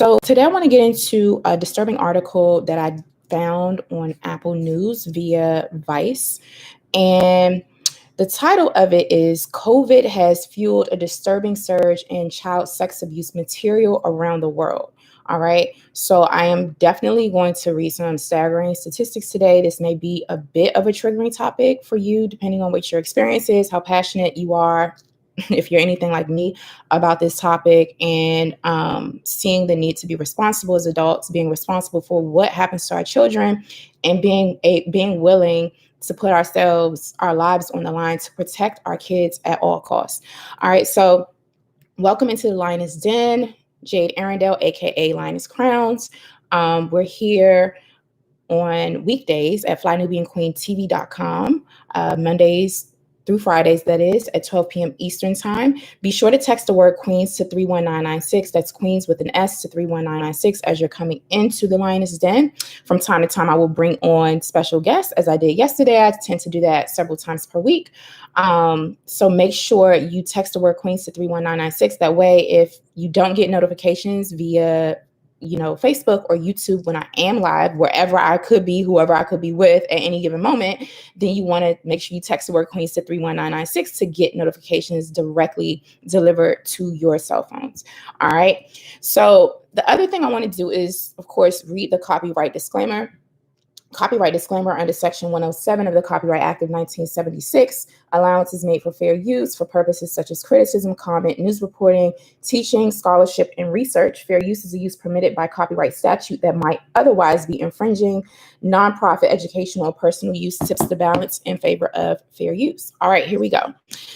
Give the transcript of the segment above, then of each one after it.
So today I want to get into a disturbing article that I found on Apple News via Vice. And the title of it is COVID has fueled a disturbing surge in child sex abuse material around the world. All right. So I am definitely going to read some staggering statistics today. This may be a bit of a triggering topic for you, depending on what your experience is, how passionate you are, if you're anything like me, about this topic, and seeing the need to be responsible as adults, being responsible for what happens to our children, and being willing to put our lives on the line to protect our kids at all costs. All right, so welcome into the Lioness Den. Jade Arundel, aka Lioness Crowns. We're here on weekdays at flynubianqueentv.com, Mondays through Fridays, that is, at 12 p.m. Eastern Time. Be sure to text the word Queens to 31996. That's Queens with an S to 31996 as you're coming into the Lioness Den. From time to time, I will bring on special guests, as I did yesterday. I tend to do that several times per week. So make sure you text the word Queens to 31996. That way, if you don't get notifications via Facebook or YouTube when I am live, wherever I could be, whoever I could be with at any given moment, then you want to make sure you text the word Queens to 31996 to get notifications directly delivered to your cell phones. All right. So the other thing I want to do is, of course, read the copyright disclaimer. Copyright disclaimer: under Section 107 of the Copyright Act of 1976, allowance is made for fair use for purposes such as criticism, comment, news reporting, teaching, scholarship, and research. Fair use is a use permitted by copyright statute that might otherwise be infringing. Nonprofit, educational, or personal use tips the balance in favor of fair use. All right, here we go.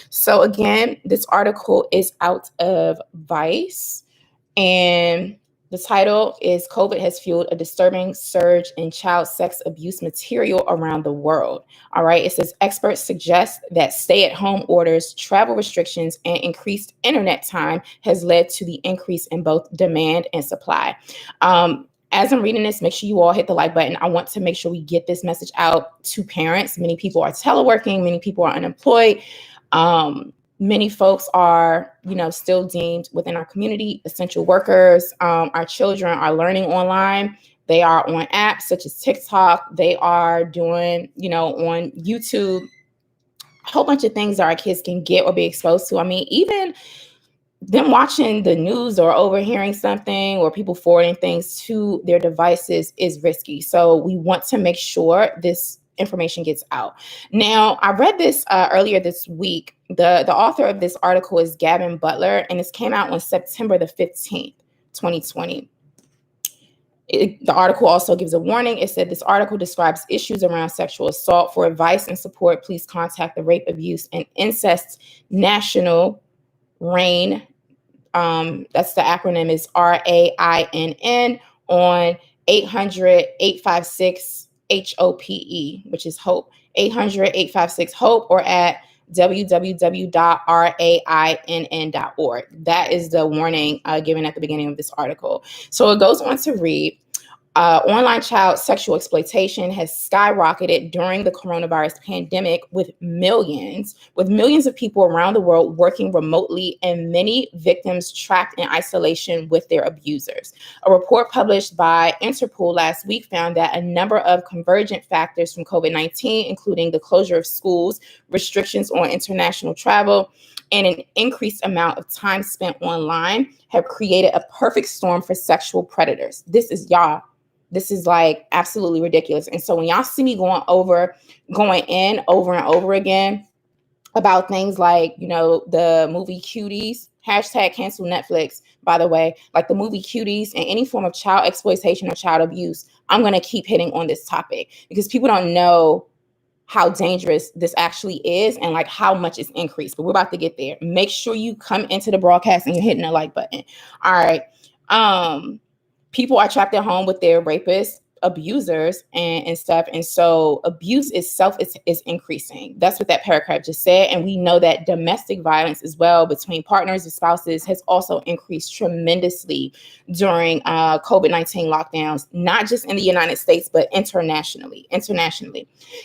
So again, this article is out of Vice, and the title is COVID has fueled a disturbing surge in child sex abuse material around the world. All right. It says experts suggest that stay-at-home orders, travel restrictions, and increased internet time has led to the increase in both demand and supply. As I'm reading this, make sure you all hit the like button. I want to make sure we get this message out to parents. Many people are teleworking. Many people are unemployed. Many folks are, still deemed within our community essential workers. Our children are learning online. They are on apps such as TikTok. They are doing, on YouTube, a whole bunch of things that our kids can get or be exposed to. I mean, even them watching the news or overhearing something or people forwarding things to their devices is risky. So we want to make sure this information gets out. Now, I read this earlier this week. The author of this article is Gavin Butler, and this came out on September the 15th, 2020. The article also gives a warning. It said this article describes issues around sexual assault. For advice and support, please contact the Rape, Abuse, and Incest National RAINN. That's the acronym is RAINN on 800-856-HOPE, which is HOPE, 800-856-HOPE, or at www.rainn.org. That is the warning given at the beginning of this article. So it goes on to read, online child sexual exploitation has skyrocketed during the coronavirus pandemic with millions of people around the world working remotely and many victims trapped in isolation with their abusers. A report published by Interpol last week found that a number of convergent factors from COVID-19, including the closure of schools, restrictions on international travel, and an increased amount of time spent online, have created a perfect storm for sexual predators. This is like absolutely ridiculous. And so when y'all see me going in over and over again about things like, the movie Cuties, #cancel Netflix, by the way, like the movie Cuties and any form of child exploitation or child abuse, I'm going to keep hitting on this topic because people don't know how dangerous this actually is and like how much it's increased. But we're about to get there. Make sure you come into the broadcast and you're hitting the like button. All right. People are trapped at home with their rapists, abusers, and stuff. And so abuse itself is increasing. That's what that paragraph just said. And we know that domestic violence as well between partners and spouses has also increased tremendously during COVID-19 lockdowns, not just in the United States, but internationally.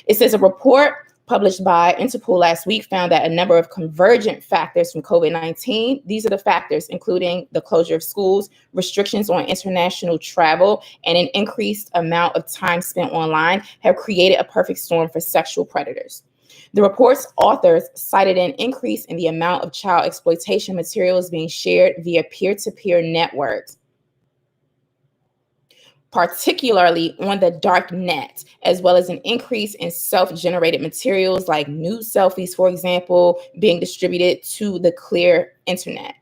It says a report published by Interpol last week found that a number of convergent factors from COVID-19, these are the factors including the closure of schools, restrictions on international travel, and an increased amount of time spent online, have created a perfect storm for sexual predators. The report's authors cited an increase in the amount of child exploitation materials being shared via peer-to-peer networks, particularly on the dark net, as well as an increase in self-generated materials like nude selfies, for example, being distributed to the clear internet.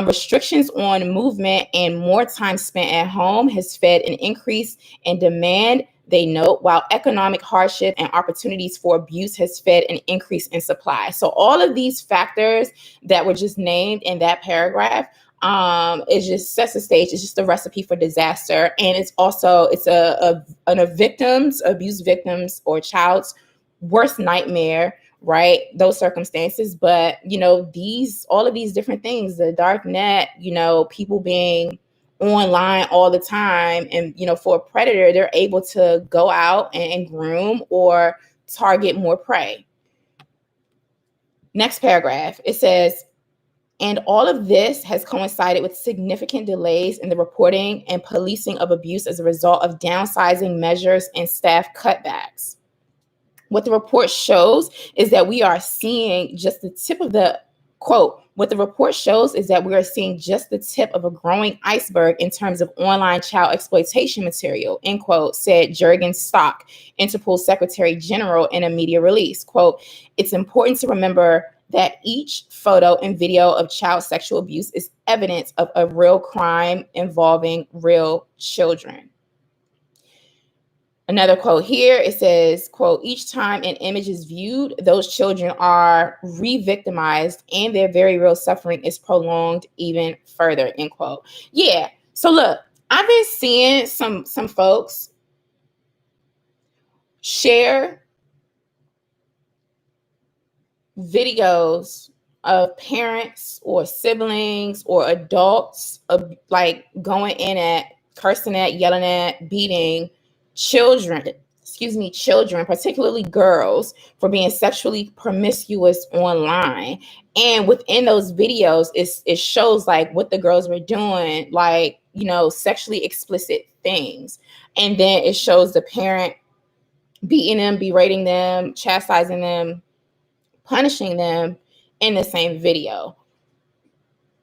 Restrictions on movement and more time spent at home has fed an increase in demand, they note, while economic hardship and opportunities for abuse has fed an increase in supply. So all of these factors that were just named in that paragraph, it just sets the stage. It's just a recipe for disaster, and it's a victim's, abuse victims, or child's worst nightmare, right? Those circumstances. But all of these different things, the dark net, people being online all the time, and for a predator, they're able to go out and groom or target more prey. Next paragraph, it says, and all of this has coincided with significant delays in the reporting and policing of abuse as a result of downsizing measures and staff cutbacks. What the report shows is that we are seeing just the tip of the quote. What the report shows is that we are seeing just the tip of a growing iceberg in terms of online child exploitation material, end quote, said Jürgen Stock, Interpol Secretary General, in a media release. Quote, it's important to remember that each photo and video of child sexual abuse is evidence of a real crime involving real children. Another quote here, it says, quote, each time an image is viewed, those children are re-victimized and their very real suffering is prolonged even further, end quote. Yeah, so look, I've been seeing some folks share videos of parents or siblings or adults of like going in at, cursing at, yelling at, beating children, particularly girls, for being sexually promiscuous online. And within those videos, it shows like what the girls were doing, like, sexually explicit things. And then it shows the parent beating them, berating them, chastising them, punishing them in the same video.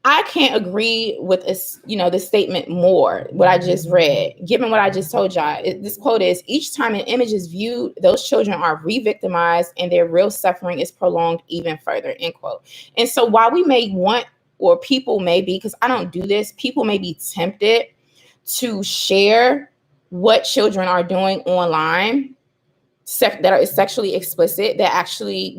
I can't agree with this statement more, what I just read, given what I just told y'all. This quote is, each time an image is viewed, those children are re-victimized and their real suffering is prolonged even further, end quote. And so while we may want, or people may be, because I don't do this, people may be tempted to share what children are doing online that is sexually explicit, that actually,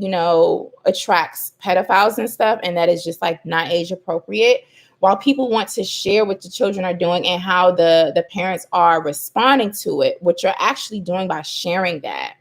attracts pedophiles and stuff, and that is just like not age appropriate. While people want to share what the children are doing and how the parents are responding to it, what you're actually doing by sharing that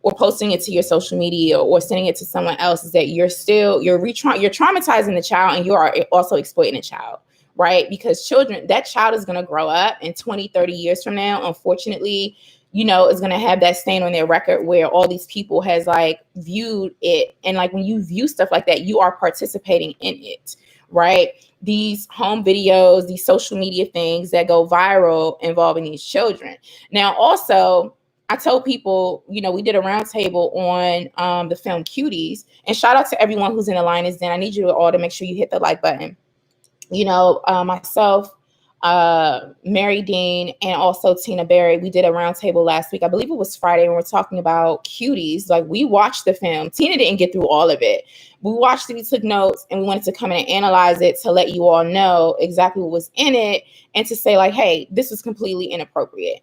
or posting it to your social media or sending it to someone else is that you're traumatizing the child, and you are also exploiting the child, right? Because that child is going to grow up in 20, 30 years from now, unfortunately, is going to have that stain on their record where all these people has like viewed it. And like when you view stuff like that, you are participating in it, right? These home videos, these social media things that go viral involving these children. Now, also, I told people, we did a roundtable on the film Cuties, and shout out to everyone who's in the line. Then I need you all to make sure you hit the like button. Myself, Mary Dean, and also Tina Berry, we did a roundtable last week. I believe it was Friday, and we're talking about Cuties. Like, we watched the film. Tina didn't get through all of it. We watched it, we took notes, and we wanted to come in and analyze it to let you all know exactly what was in it and to say like, hey, this was completely inappropriate.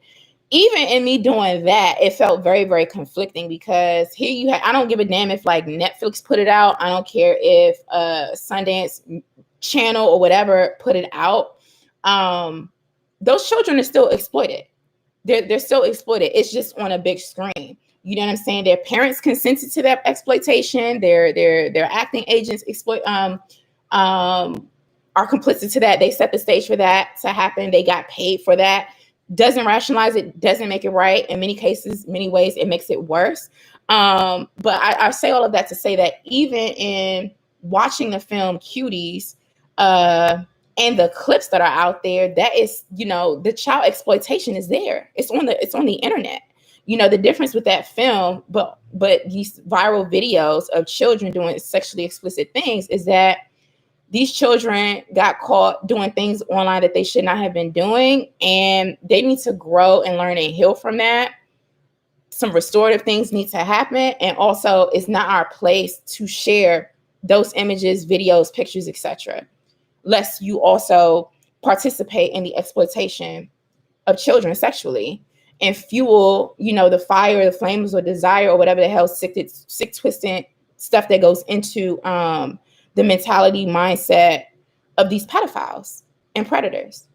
Even in me doing that, it felt very, very conflicting, because here I don't give a damn if like Netflix put it out. I don't care if Sundance Channel or whatever put it out. Those children are still exploited. They're still exploited. It's just on a big screen. You know what I'm saying? Their parents consented to that exploitation. Their acting agents are complicit to that. They set the stage for that to happen. They got paid for that. Doesn't rationalize it. Doesn't make it right. In many cases, many ways, it makes it worse. But I say all of that to say that even in watching the film Cuties, and the clips that are out there, that is, the child exploitation is there. It's on the internet. The difference with that film, but these viral videos of children doing sexually explicit things is that these children got caught doing things online that they should not have been doing, and they need to grow and learn and heal from that. Some restorative things need to happen, and also it's not our place to share those images, videos, pictures, etc., lest you also participate in the exploitation of children sexually and fuel, the fire, the flames, or desire, or whatever the hell sick twisted stuff that goes into the mentality, mindset of these pedophiles and predators.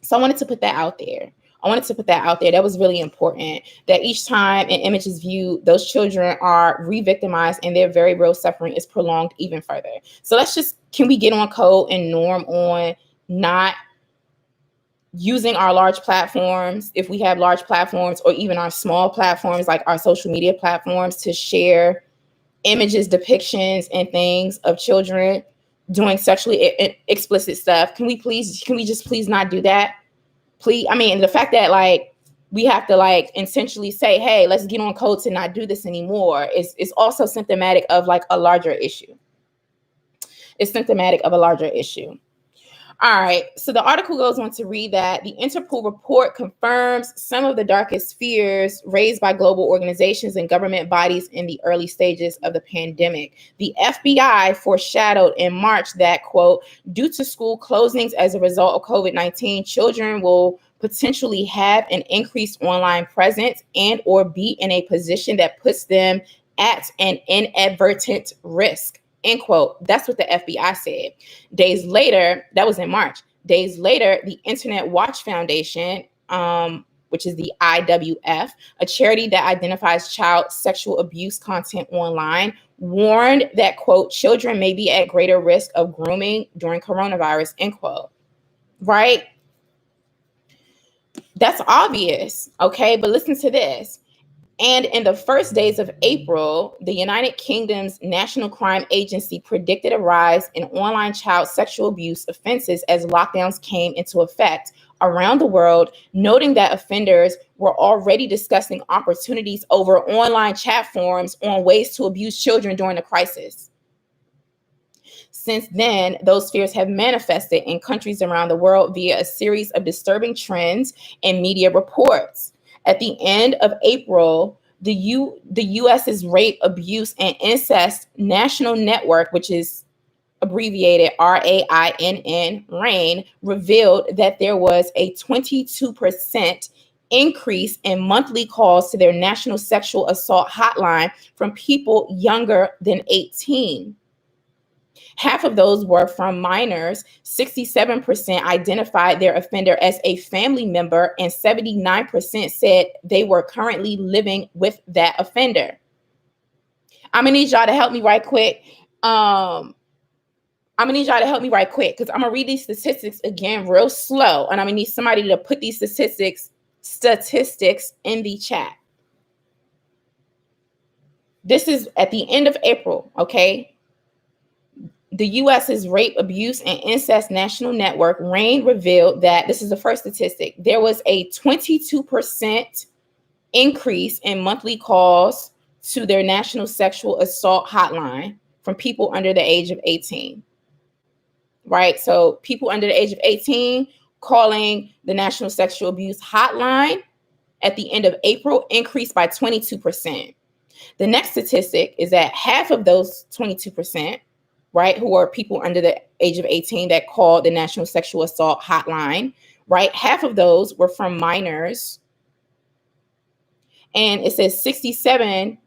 So I wanted to put that out there. That was really important, that each time an image is viewed, those children are re-victimized and their very real suffering is prolonged even further. So can we get on code and norm on not using our large platforms, if we have large platforms, or even our small platforms like our social media platforms, to share images, depictions, and things of children doing sexually explicit stuff? Can we just please not do that? Please. I mean, the fact that we have to intentionally say, hey, let's get on code to not do this anymore is also symptomatic of a larger issue. It's symptomatic of a larger issue. All right. So the article goes on to read that the Interpol report confirms some of the darkest fears raised by global organizations and government bodies in the early stages of the pandemic. The FBI foreshadowed in March that, quote, due to school closings as a result of COVID-19, children will potentially have an increased online presence and or be in a position that puts them at an inadvertent risk. End quote. That's what the FBI said. Days later, that was in March. Days later, the Internet Watch Foundation, which is the IWF, a charity that identifies child sexual abuse content online, warned that, quote, children may be at greater risk of grooming during coronavirus, end quote. Right? That's obvious. Okay, but listen to this. And in the first days of April, the United Kingdom's National Crime Agency predicted a rise in online child sexual abuse offenses as lockdowns came into effect around the world, noting that offenders were already discussing opportunities over online chat forums on ways to abuse children during the crisis. Since then, those fears have manifested in countries around the world via a series of disturbing trends and media reports. At the end of April, the U.S.'s Rape, Abuse, and Incest National Network, which is abbreviated RAINN, RAIN, revealed that there was a 22% increase in monthly calls to their National Sexual Assault Hotline from people younger than 18. Half of those were from minors. 67% identified their offender as a family member, and 79% said they were currently living with that offender. I'm gonna need y'all to help me right quick. Because I'm gonna read these statistics again real slow, and I'm gonna need somebody to put these statistics in the chat. This is at the end of April, okay? The U.S.'s Rape, Abuse, and Incest National Network, RAIN, revealed that, this is the first statistic, there was a 22% increase in monthly calls to their National Sexual Assault Hotline from people under the age of 18. Right? So people under the age of 18 calling the National Sexual Abuse Hotline at the end of April increased by 22%. The next statistic is that half of those 22%, right, who are people under the age of 18 that called the National Sexual Assault Hotline, right, half of those were from minors. And it says 67%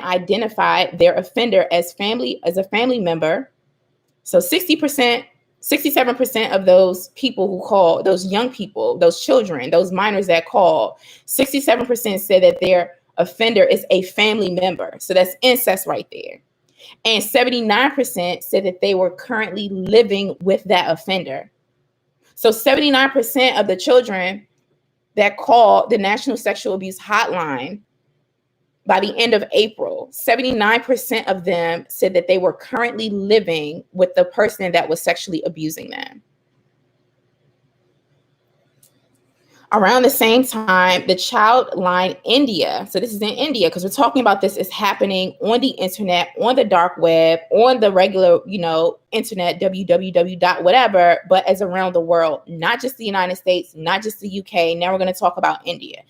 identified their offender as a family member. So 67% of those people who call, those young people, those children, those minors that call, 67% said that their offender is a family member. So that's incest right there. And 79% said that they were currently living with that offender. So 79% of the children that called the National Sexual Abuse Hotline by the end of April, 79% of them said that they were currently living with the person that was sexually abusing them. Around the same time, the child line India, so this is in India, because we're talking about this is happening on the internet, on the dark web, on the regular, internet, www dot whatever, but as around the world, not just the United States, not just the UK. Now we're going to talk about India.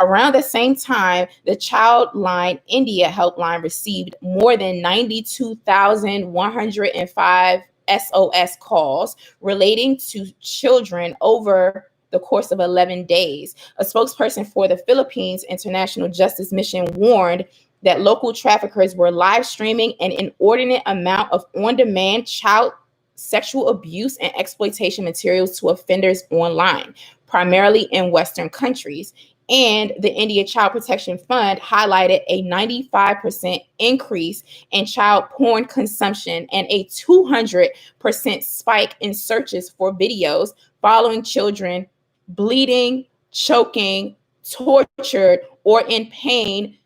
Around the same time, the child line India helpline received more than 92,105 SOS calls relating to children over the course of 11 days. A spokesperson for the Philippines International Justice Mission warned that local traffickers were live streaming an inordinate amount of on-demand child sexual abuse and exploitation materials to offenders online, primarily in Western countries. And the India Child Protection Fund highlighted a 95% increase in child porn consumption and a 200% spike in searches for videos following children bleeding, choking, tortured, or in pain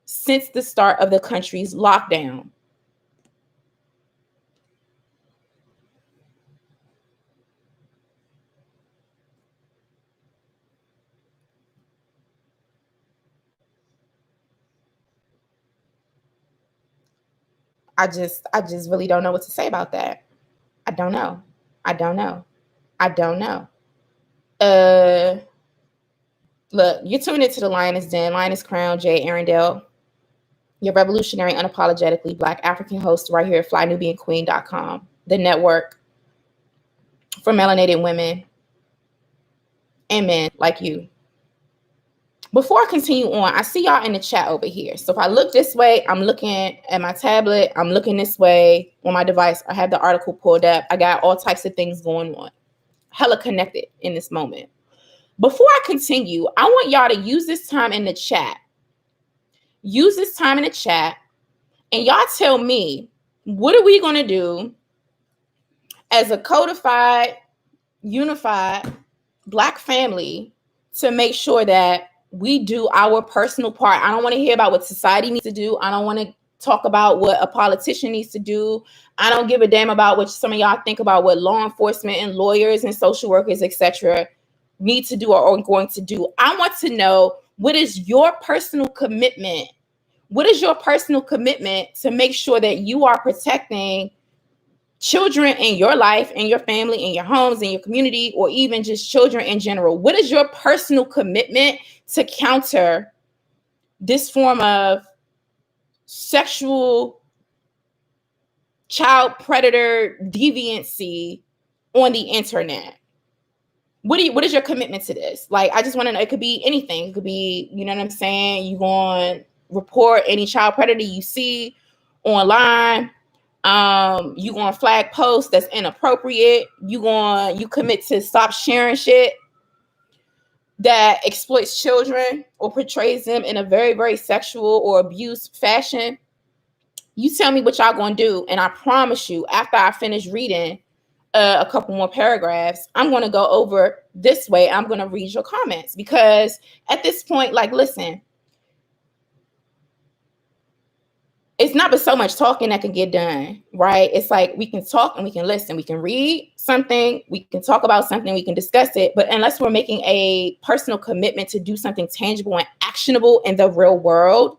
since the start of the country's lockdown. I just really don't know what to say about that. I don't know. Look, you're tuning into the Lioness Den. Lioness Crown, Jay Arendelle, your revolutionary, unapologetically Black African host right here at flynubianqueen.com, the network for melanated women and men like you. Before I continue on, I see y'all in the chat over here. So if I look this way, I'm looking at my tablet. I'm looking this way on my device. I have the article pulled up. I got all types of things going on. Hella connected in this moment. Before I continue, I want y'all to use this time in the chat. Use this time in the chat, and y'all tell me, what are we going to do as a codified, unified Black family to make sure that we do our personal part? I don't want to hear about what society needs to do. I don't want to talk about what a politician needs to do. I don't give a damn about what some of y'all think about what law enforcement and lawyers and social workers, etc., need to do or are going to do. I want to know, what is your personal commitment? What is your personal commitment to make sure that you are protecting children in your life, in your family, in your homes, in your community, or even just children in general? What is your personal commitment to counter this form of sexual child predator deviancy on the internet? What is your commitment to this? Like, I just want to know. It could be anything. It could be, you know what I'm saying? You going to report any child predator you see online. You going to flag posts that's inappropriate. You commit to stop sharing shit that exploits children or portrays them in a very, very sexual or abuse fashion. You tell me what y'all going to do, and I promise you, after I finish reading a couple more paragraphs, I'm going to go over this way. I'm going to read your comments, because at this point, like, listen, it's not but so much talking that can get done, right? It's like we can talk and we can listen. We can read something, we can talk about something, we can discuss it. But unless we're making a personal commitment to do something tangible and actionable in the real world,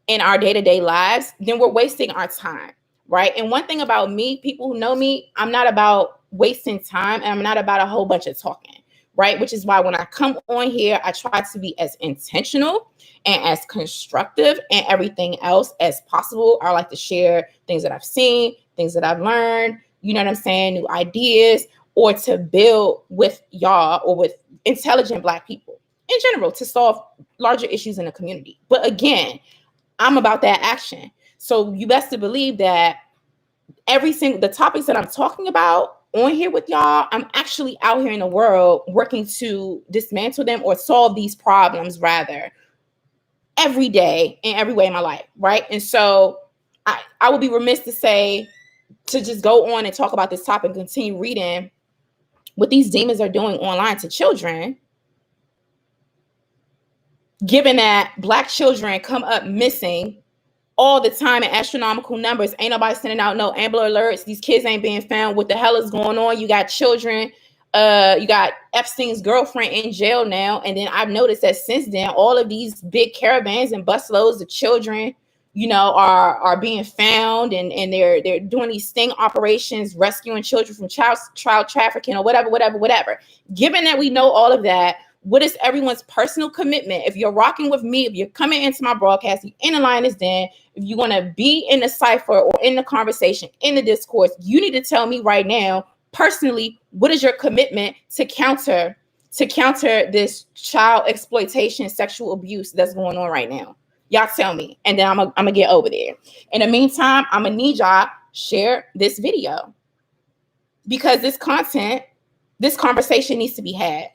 in our day-to-day lives, then we're wasting our time, right? And one thing about me, people who know me, I'm not about wasting time, and I'm not about a whole bunch of talking, right? Which is why when I come on here, I try to be as intentional and as constructive and everything else as possible. I like to share things that I've seen, things that I've learned, you know what I'm saying, new ideas, or to build with y'all or with intelligent Black people in general to solve larger issues in the community. But again, I'm about that action. So you best to believe that the topics that I'm talking about on here with y'all, I'm actually out here in the world working to dismantle them or solve these problems rather every day in every way in my life, right? And so I would be remiss to just go on and talk about this topic and continue reading what these demons are doing online to children given that Black children come up missing all the time in astronomical numbers. Ain't nobody sending out no Amber Alerts. These kids ain't being found. What the hell is going on? You got children. You got Epstein's girlfriend in jail now. And then I've noticed that since then, all of these big caravans and busloads of children, are being found, and they're doing these sting operations, rescuing children from child trafficking or whatever. Given that we know all of that, what is everyone's personal commitment? If you're rocking with me, if you're coming into my broadcast, you're in the Lioness Den, if you want to be in the cipher or in the conversation, in the discourse, you need to tell me right now, personally, what is your commitment to counter this child exploitation, sexual abuse that's going on right now? Y'all tell me, and then I'm gonna get over there. In the meantime, I'm gonna need y'all share this video, because this conversation needs to be had.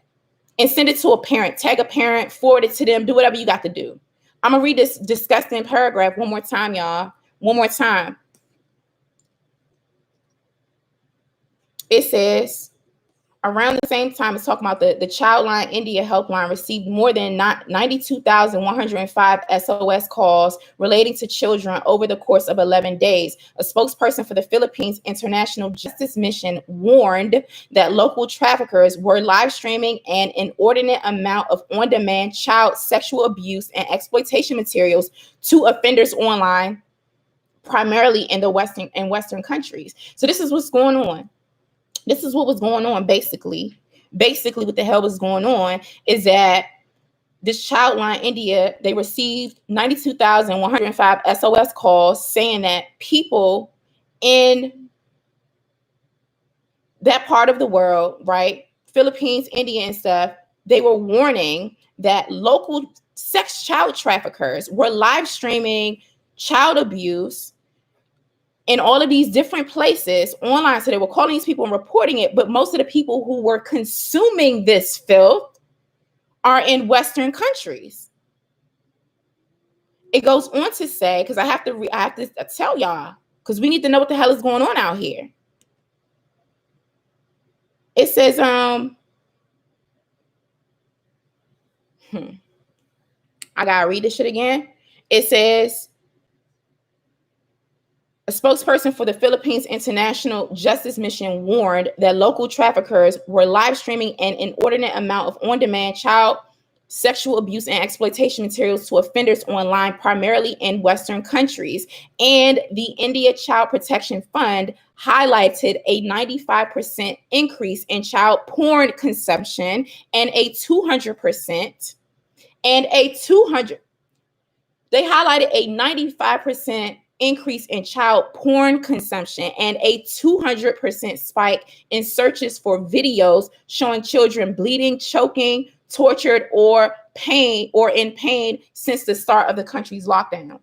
And send it to a parent, tag a parent, forward it to them, do whatever you got to do. I'm gonna read this disgusting paragraph one more time, y'all. One more time. It says, around the same time, it's talking about the Childline India helpline received more than 92,105 SOS calls relating to children over the course of 11 days. A spokesperson for the Philippines International Justice Mission warned that local traffickers were live streaming an inordinate amount of on-demand child sexual abuse and exploitation materials to offenders online, primarily in Western countries. So this is what's going on. This is what was going on, basically. Basically, what the hell was going on is that this Childline India, they received 92,105 SOS calls saying that people in that part of the world, right, Philippines, India, and stuff, they were warning that local sex child traffickers were live streaming child abuse in all of these different places online. So they were calling these people and reporting it, but most of the people who were consuming this filth are in Western countries. It goes on to say, because I have to tell y'all, because we need to know what the hell is going on out here. It says, I gotta read this shit again. It says, a spokesperson for the Philippines International Justice Mission warned that local traffickers were live streaming an inordinate amount of on-demand child sexual abuse and exploitation materials to offenders online, primarily in Western countries. And the India Child Protection Fund highlighted a 95% increase in child porn consumption and a 200% they highlighted a 95% increase in child porn consumption and a 200% spike in searches for videos showing children bleeding, choking, tortured, or in pain since the start of the country's lockdown.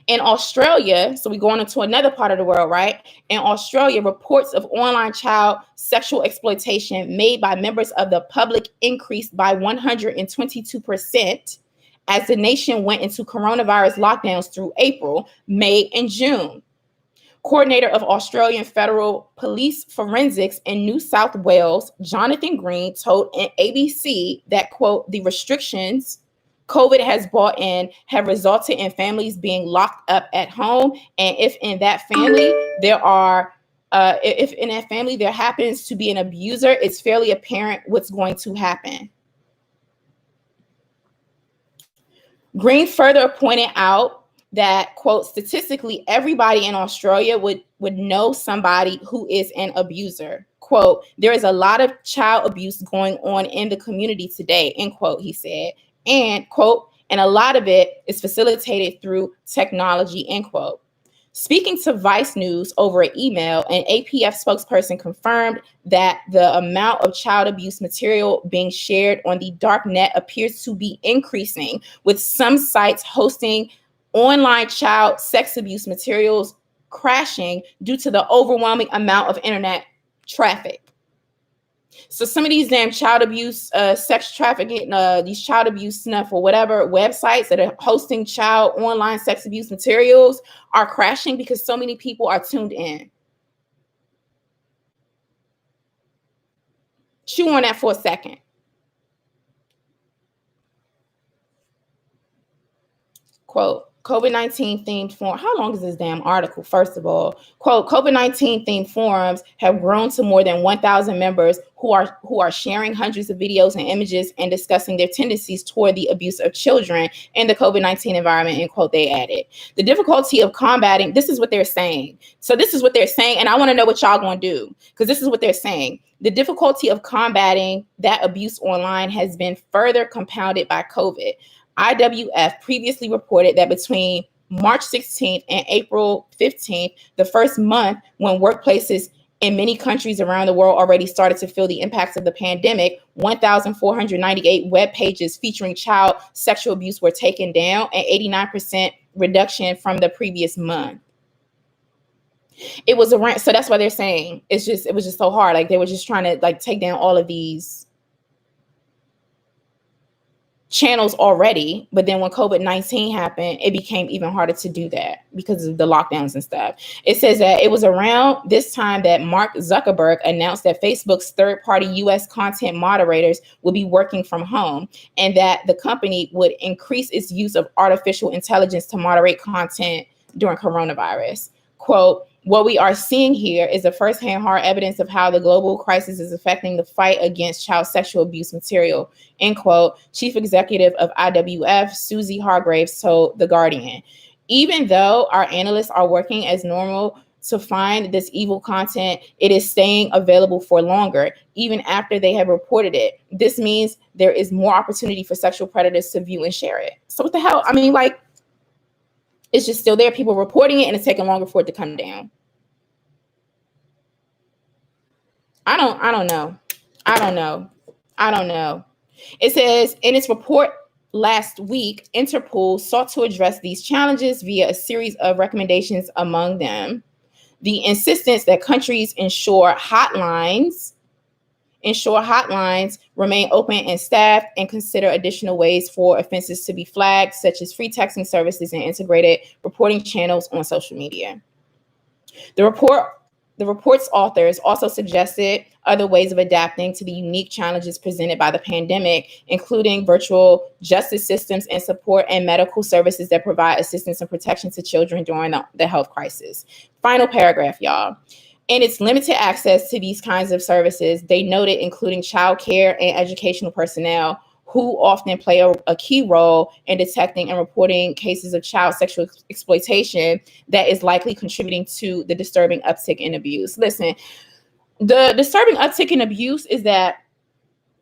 In Australia, so we going into another part of the world, right? In Australia, reports of online child sexual exploitation made by members of the public increased by 122% as the nation went into coronavirus lockdowns through April, May, and June. Coordinator of Australian Federal Police Forensics in New South Wales, Jonathan Green, told ABC that, quote, the restrictions COVID has brought in have resulted in families being locked up at home. And if in that family there happens to be an abuser, it's fairly apparent what's going to happen. Green further pointed out that, quote, statistically, everybody in Australia would know somebody who is an abuser. Quote, there is a lot of child abuse going on in the community today, end quote, he said. And, quote, and a lot of it is facilitated through technology, end quote. Speaking to Vice News over an email, an APF spokesperson confirmed that the amount of child abuse material being shared on the dark net appears to be increasing, with some sites hosting online child sex abuse materials crashing due to the overwhelming amount of internet traffic. So some of these damn child abuse, sex trafficking, these child abuse snuff or whatever websites that are hosting child online sex abuse materials are crashing because so many people are tuned in. Chew on that for a second. quote, COVID-19 themed forum. How long is this damn article? First of all, quote, COVID-19 themed forums have grown to more than 1,000 members who are sharing hundreds of videos and images and discussing their tendencies toward the abuse of children in the COVID-19 environment, end quote, they added. The difficulty of combating, this is what they're saying. So this is what they're saying, and I want to know what y'all gonna do, because this is what they're saying. The difficulty of combating that abuse online has been further compounded by COVID. IWF previously reported that between March 16th and April 15th, the first month when workplaces in many countries around the world already started to feel the impacts of the pandemic, 1,498 web pages featuring child sexual abuse were taken down, an 89% reduction from the previous month. It was around, so that's why they're saying it was just so hard. Like they were just trying to like take down all of these channels already, but then when COVID-19 happened, it became even harder to do that because of the lockdowns and stuff. It says that it was around this time that Mark Zuckerberg announced that Facebook's third-party US content moderators would be working from home, and that the company would increase its use of artificial intelligence to moderate content during coronavirus. Quote, what we are seeing here is the firsthand hard evidence of how the global crisis is affecting the fight against child sexual abuse material, end quote, Chief Executive of IWF, Susie Hargraves, told The Guardian. Even though our analysts are working as normal to find this evil content, it is staying available for longer, even after they have reported it. This means there is more opportunity for sexual predators to view and share it. So what the hell? I mean, like, it's just still there. People reporting it, and it's taking longer for it to come down. I don't know. It says in its report last week, Interpol sought to address these challenges via a series of recommendations, among them the insistence that countries ensure hotlines remain open and staffed, and consider additional ways for offenses to be flagged, such as free texting services and integrated reporting channels on social media. The report's authors also suggested other ways of adapting to the unique challenges presented by the pandemic, including virtual justice systems and support and medical services that provide assistance and protection to children during the health crisis. Final paragraph, y'all. In its limited access to these kinds of services, they noted including child care and educational personnel, who often play a key role in detecting and reporting cases of child sexual exploitation, that is likely contributing to the disturbing uptick in abuse. Listen, the disturbing uptick in abuse is that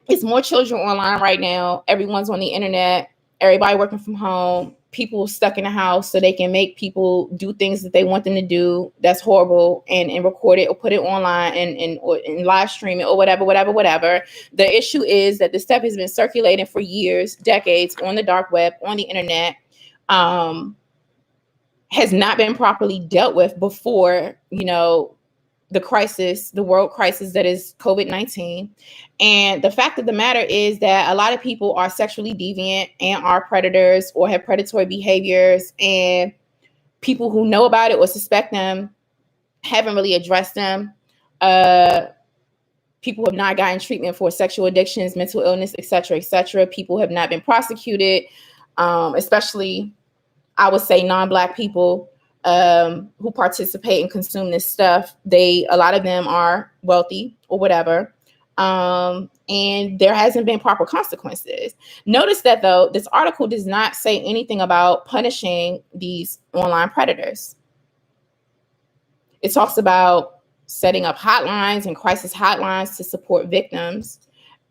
it's more children online right now. Everyone's on the internet. Everybody working from home. People stuck in the house so they can make people do things that they want them to do. That's horrible, and record it or put it online and live stream it or whatever. The issue is that this stuff has been circulating for years, decades on the dark web, on the internet, has not been properly dealt with before, the world crisis that is COVID-19. And the fact of the matter is that a lot of people are sexually deviant and are predators or have predatory behaviors, and people who know about it or suspect them haven't really addressed them. People have not gotten treatment for sexual addictions, mental illness, et cetera. People have not been prosecuted, especially, I would say, non-Black people who participate and consume this stuff. A lot of them are wealthy or whatever. And there hasn't been proper consequences. Notice that, though, this article does not say anything about punishing these online predators. It talks about setting up hotlines and crisis hotlines to support victims.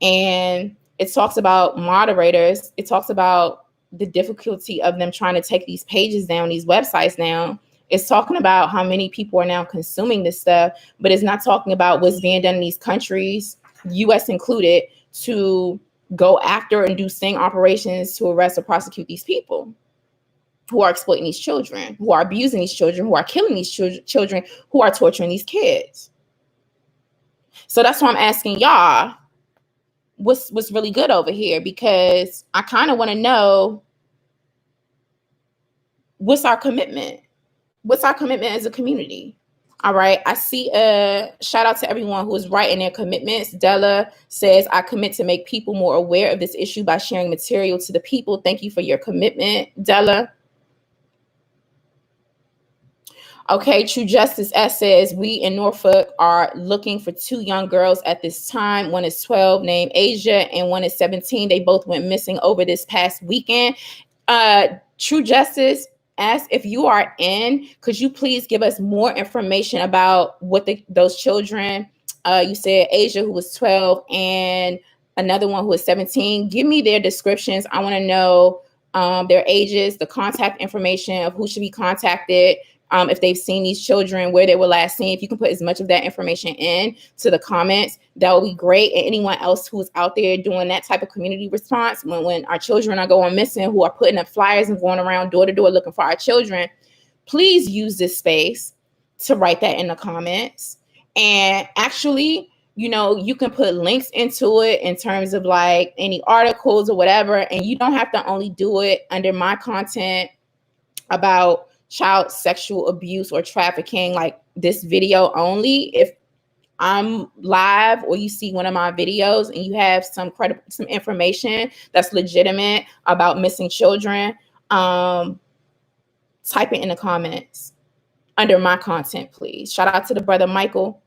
And it talks about moderators. It talks about the difficulty of them trying to take these pages down, these websites down. It's talking about how many people are now consuming this stuff, but it's not talking about what's being done in these countries, US included, to go after and do sting operations to arrest or prosecute these people who are exploiting these children, who are abusing these children, who are killing these children, who are torturing these kids. So that's why I'm asking y'all, what's really good over here? Because I kind of want to know, what's our commitment? What's our commitment as a community? All right. I see a shout out to everyone who is writing their commitments. Della says, I commit to make people more aware of this issue by sharing material to the people. Thank you for your commitment, Della. Okay, True Justice S says, we in Norfolk are looking for 2 young girls at this time. One is 12, named Asia, and one is 17. They both went missing over this past weekend. True Justice asks, if you are in, could you please give us more information about what those children, you said Asia, who was 12, and another one who was 17. Give me their descriptions. I want to know their ages, the contact information of who should be contacted, if they've seen these children, where they were last seen. If you can put as much of that information in to the comments, that would be great. And anyone else who's out there doing that type of community response, when our children are going missing, who are putting up flyers and going around door to door looking for our children, please use this space to write that in the comments. And actually, you can put links into it in terms of like any articles or whatever. And you don't have to only do it under my content about child sexual abuse or trafficking, like this video only. If I'm live or you see one of my videos and you have some information that's legitimate about missing children, type it in the comments under my content, please. Shout out to the brother Michael.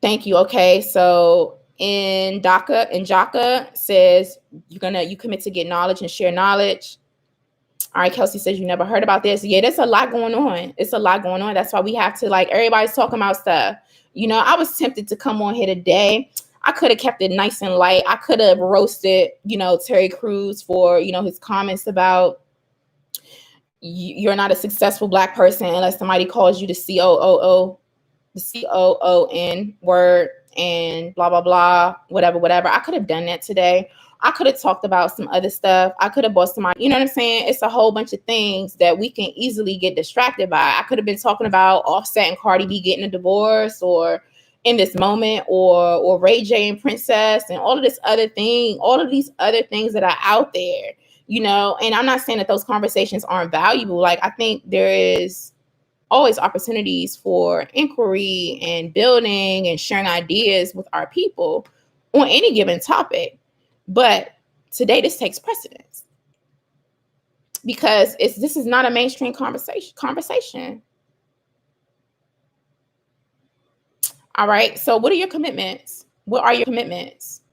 Thank you. Okay, so Jaka says you commit to get knowledge and share knowledge. All right, Kelsey says you never heard about this. Yeah, there's a lot going on. It's a lot going on. That's why we have to, like, everybody's talking about stuff. I was tempted to come on here today. I could have kept it nice and light. I could have roasted, Terry Crews for, his comments about you're not a successful Black person unless somebody calls you the COON word and blah, blah, blah, whatever. I could have done that today. I could have talked about some other stuff. I could have bought somebody, you know what I'm saying? It's a whole bunch of things that we can easily get distracted by. I could have been talking about Offset and Cardi B getting a divorce, or In This Moment, or Ray J and Princess, and all of these other things that are out there, and I'm not saying that those conversations aren't valuable. Like, I think there is always opportunities for inquiry and building and sharing ideas with our people on any given topic. But today this takes precedence because this is not a mainstream conversation. All right. So what are your commitments? What are your commitments?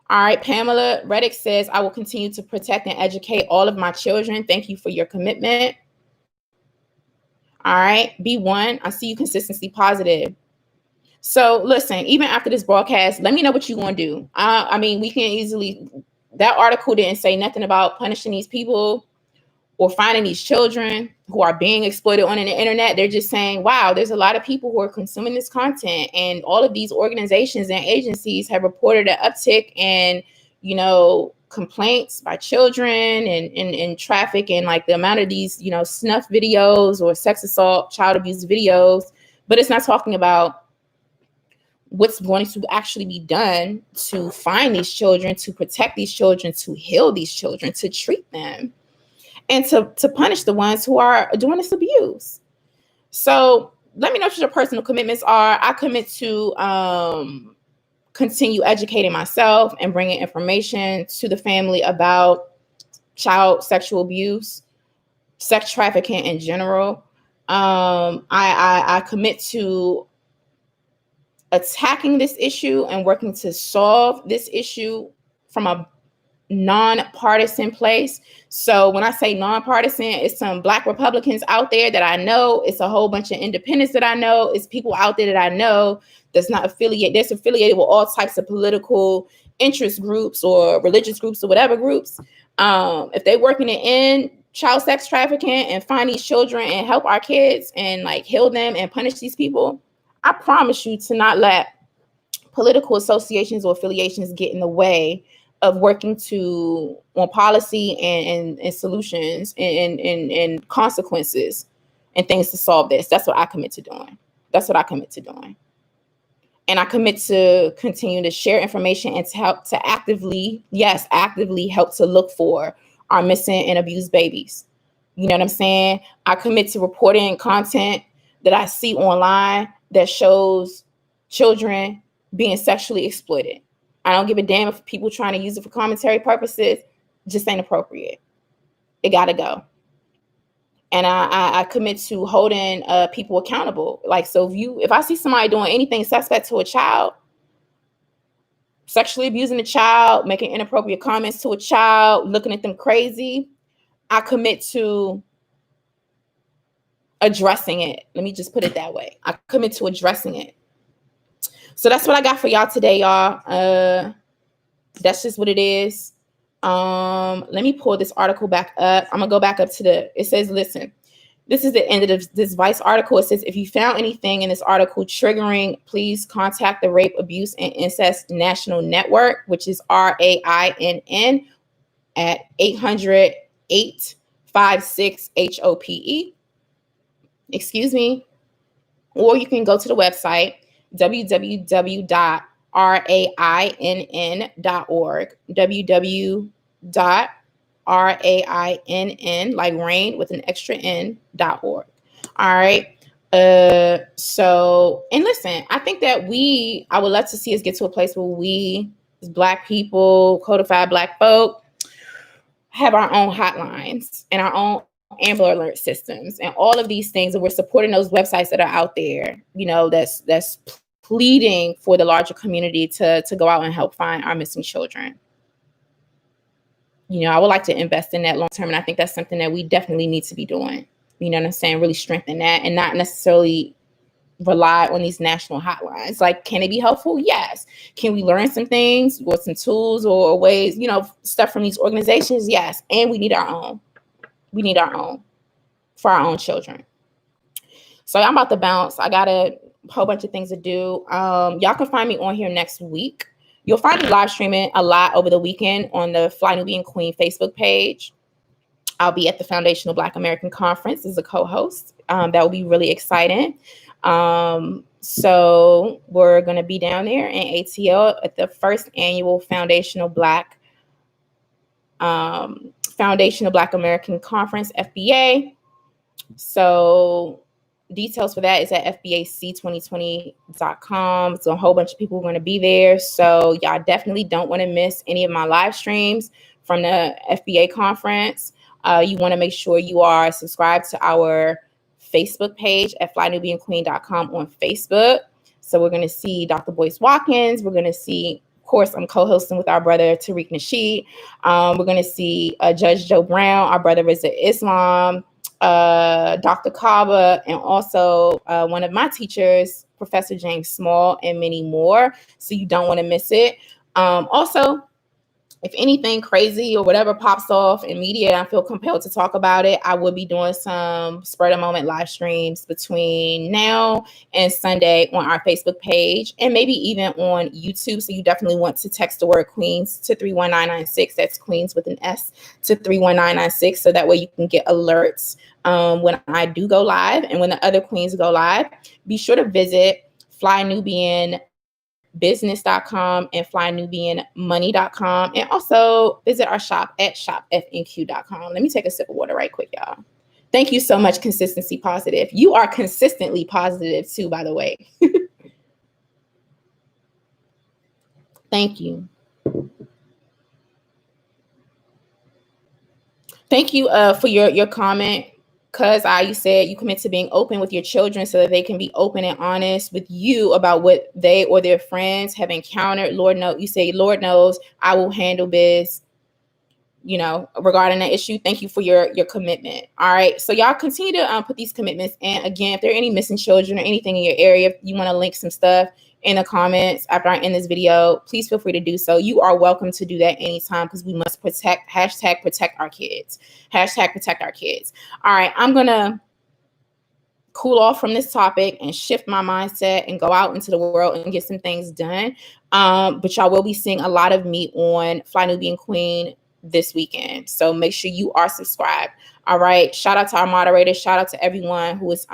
All right. Pamela Reddick says, I will continue to protect and educate all of my children. Thank you for your commitment. All right. B1, I see you consistently positive. So listen, even after this broadcast, let me know what you're going to do. I mean, we can easily, that article didn't say nothing about punishing these people or finding these children who are being exploited on the internet. They're just saying, wow, there's a lot of people who are consuming this content. And all of these organizations and agencies have reported an uptick in, complaints by children and traffic, and like the amount of these, snuff videos or sex assault, child abuse videos. But it's not talking about what's going to actually be done to find these children, to protect these children, to heal these children, to treat them, and to punish the ones who are doing this abuse. So let me know what your personal commitments are. I commit to continue educating myself and bringing information to the family about child sexual abuse, sex trafficking in general. I commit to attacking this issue and working to solve this issue from a nonpartisan place. So when I say nonpartisan, it's some Black Republicans out there that I know. It's a whole bunch of independents that I know. It's people out there that I know that's affiliated with all types of political interest groups or religious groups or whatever groups. If they're working to end child sex trafficking and find these children and help our kids and like heal them and punish these people, I promise you to not let political associations or affiliations get in the way of working on policy and solutions and consequences and things to solve this. That's what I commit to doing. And I commit to continue to share information and to help to actively help to look for our missing and abused babies. You know what I'm saying? I commit to reporting content that I see online that shows children being sexually exploited. I don't give a damn if people trying to use it for commentary purposes. Just ain't appropriate. It gotta go. And I commit to holding people accountable. Like, so if I see somebody doing anything suspect to a child, sexually abusing a child, making inappropriate comments to a child, looking at them crazy, I commit to addressing it. Let me just put it that way. I commit to addressing it. So that's what I got for y'all today, y'all. That's just what it is. Let me pull this article back up. I'm gonna go back up to it says, listen, this is the end of this Vice article. It says, if you found anything in this article triggering, please contact the Rape, Abuse, and Incest National Network, which is RAINN, at 800-856-HOPE. Excuse me. Or you can go to the website, www.rainn.org, www.rainn, like rain with an extra n.org. All right. So, and listen, I think that I would love to see us get to a place where we, as Black people, codified Black folk, have our own hotlines and our own Amber Alert systems and all of these things, and we're supporting those websites that are out there, that's pleading for the larger community to go out and help find our missing children. I would like to invest in that long term, and I think that's something that we definitely need to be doing. You know what I'm saying? Really strengthen that and not necessarily rely on these national hotlines. Like, can they be helpful? Yes. Can we learn some things or some tools or ways, stuff from these organizations? Yes. And we need our own. We need our own for our own children. So I'm about to bounce. I got a whole bunch of things to do. Y'all can find me on here next week. You'll find me live streaming a lot over the weekend on the Fly Nubian Queen Facebook page. I'll be at the Foundational Black American Conference as a co-host. That will be really exciting. So we're going to be down there in ATL at the first annual Foundational Black American Conference, FBA. So details for that is at fbac2020.com. So a whole bunch of people are going to be there. So y'all definitely don't want to miss any of my live streams from the FBA conference. You want to make sure you are subscribed to our Facebook page at flynubianqueen.com on Facebook. So we're going to see Dr. Boyce Watkins. We're going to see, of course, I'm co-hosting with our brother Tariq Nasheed. We're going to see Judge Joe Brown, our brother Rizza Islam, Dr. Kaba, and also one of my teachers, Professor James Small, and many more. So you don't want to miss it. Also, if anything crazy or whatever pops off in media, I feel compelled to talk about it. I will be doing some Spur of the Moment live streams between now and Sunday on our Facebook page and maybe even on YouTube. So you definitely want to text the word Queens to 31996. That's Queens with an S to 31996. So that way you can get alerts when I do go live and when the other queens go live. Be sure to visit flynubianbusiness.com and flynubianmoney.com, and also visit our shop at shopfnq.com. Let me take a sip of water right quick, y'all. Thank you so much, Consistency Positive. You are consistently positive too, by the way. Thank you. Thank you for your comment. Because you said you commit to being open with your children so that they can be open and honest with you about what they or their friends have encountered. Lord knows, you say, Lord knows I will handle biz, regarding that issue. Thank you for your commitment. All right. So y'all continue to put these commitments. And again, if there are any missing children or anything in your area, if you want to link some stuff in the comments after I end this video, please feel free to do so. You are welcome to do that anytime because we must protect, #protect our kids. #protect our kids. All right. I'm going to cool off from this topic and shift my mindset and go out into the world and get some things done. But y'all will be seeing a lot of me on Fly Nubian Queen this weekend. So make sure you are subscribed. All right. Shout out to our moderators. Shout out to everyone who is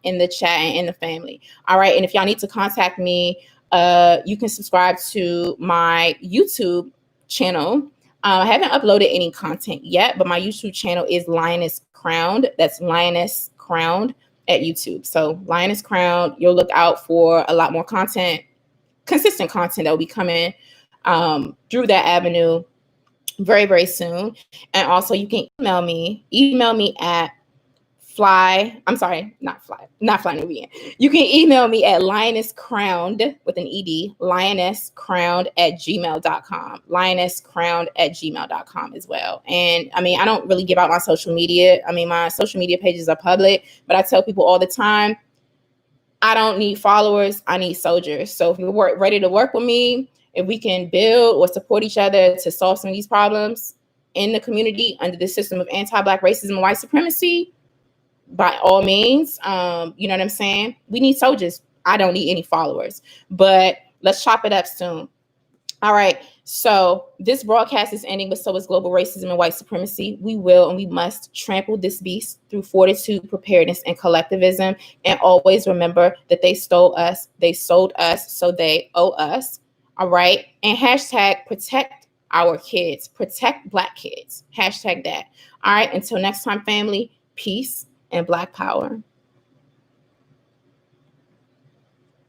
in the chat and in the family. All right. And if y'all need to contact me, you can subscribe to my YouTube channel. I haven't uploaded any content yet, but my YouTube channel is Lioness Crowned. That's Lioness Crowned at YouTube. So Lioness Crowned, you'll look out for a lot more content, consistent content that will be coming through that avenue very, very soon. And also you can email me at not fly Nubian. You can email me at lionesscrowned with an ed, lionesscrowned@gmail.com, lionesscrowned@gmail.com as well. And I mean, I don't really give out my social media. I mean, my social media pages are public, but I tell people all the time, I don't need followers, I need soldiers. So if you're ready to work with me, if we can build or support each other to solve some of these problems in the community under the system of anti-Black racism and white supremacy, by all means, you know what I'm saying? We need soldiers. I don't need any followers, but let's chop it up soon. All right. So this broadcast is ending, but so is global racism and white supremacy. We will and we must trample this beast through fortitude, preparedness, and collectivism. And always remember that they stole us, they sold us, so they owe us. All right. And hashtag protect our kids, protect Black kids. Hashtag that. All right. Until next time, family, peace and Black power.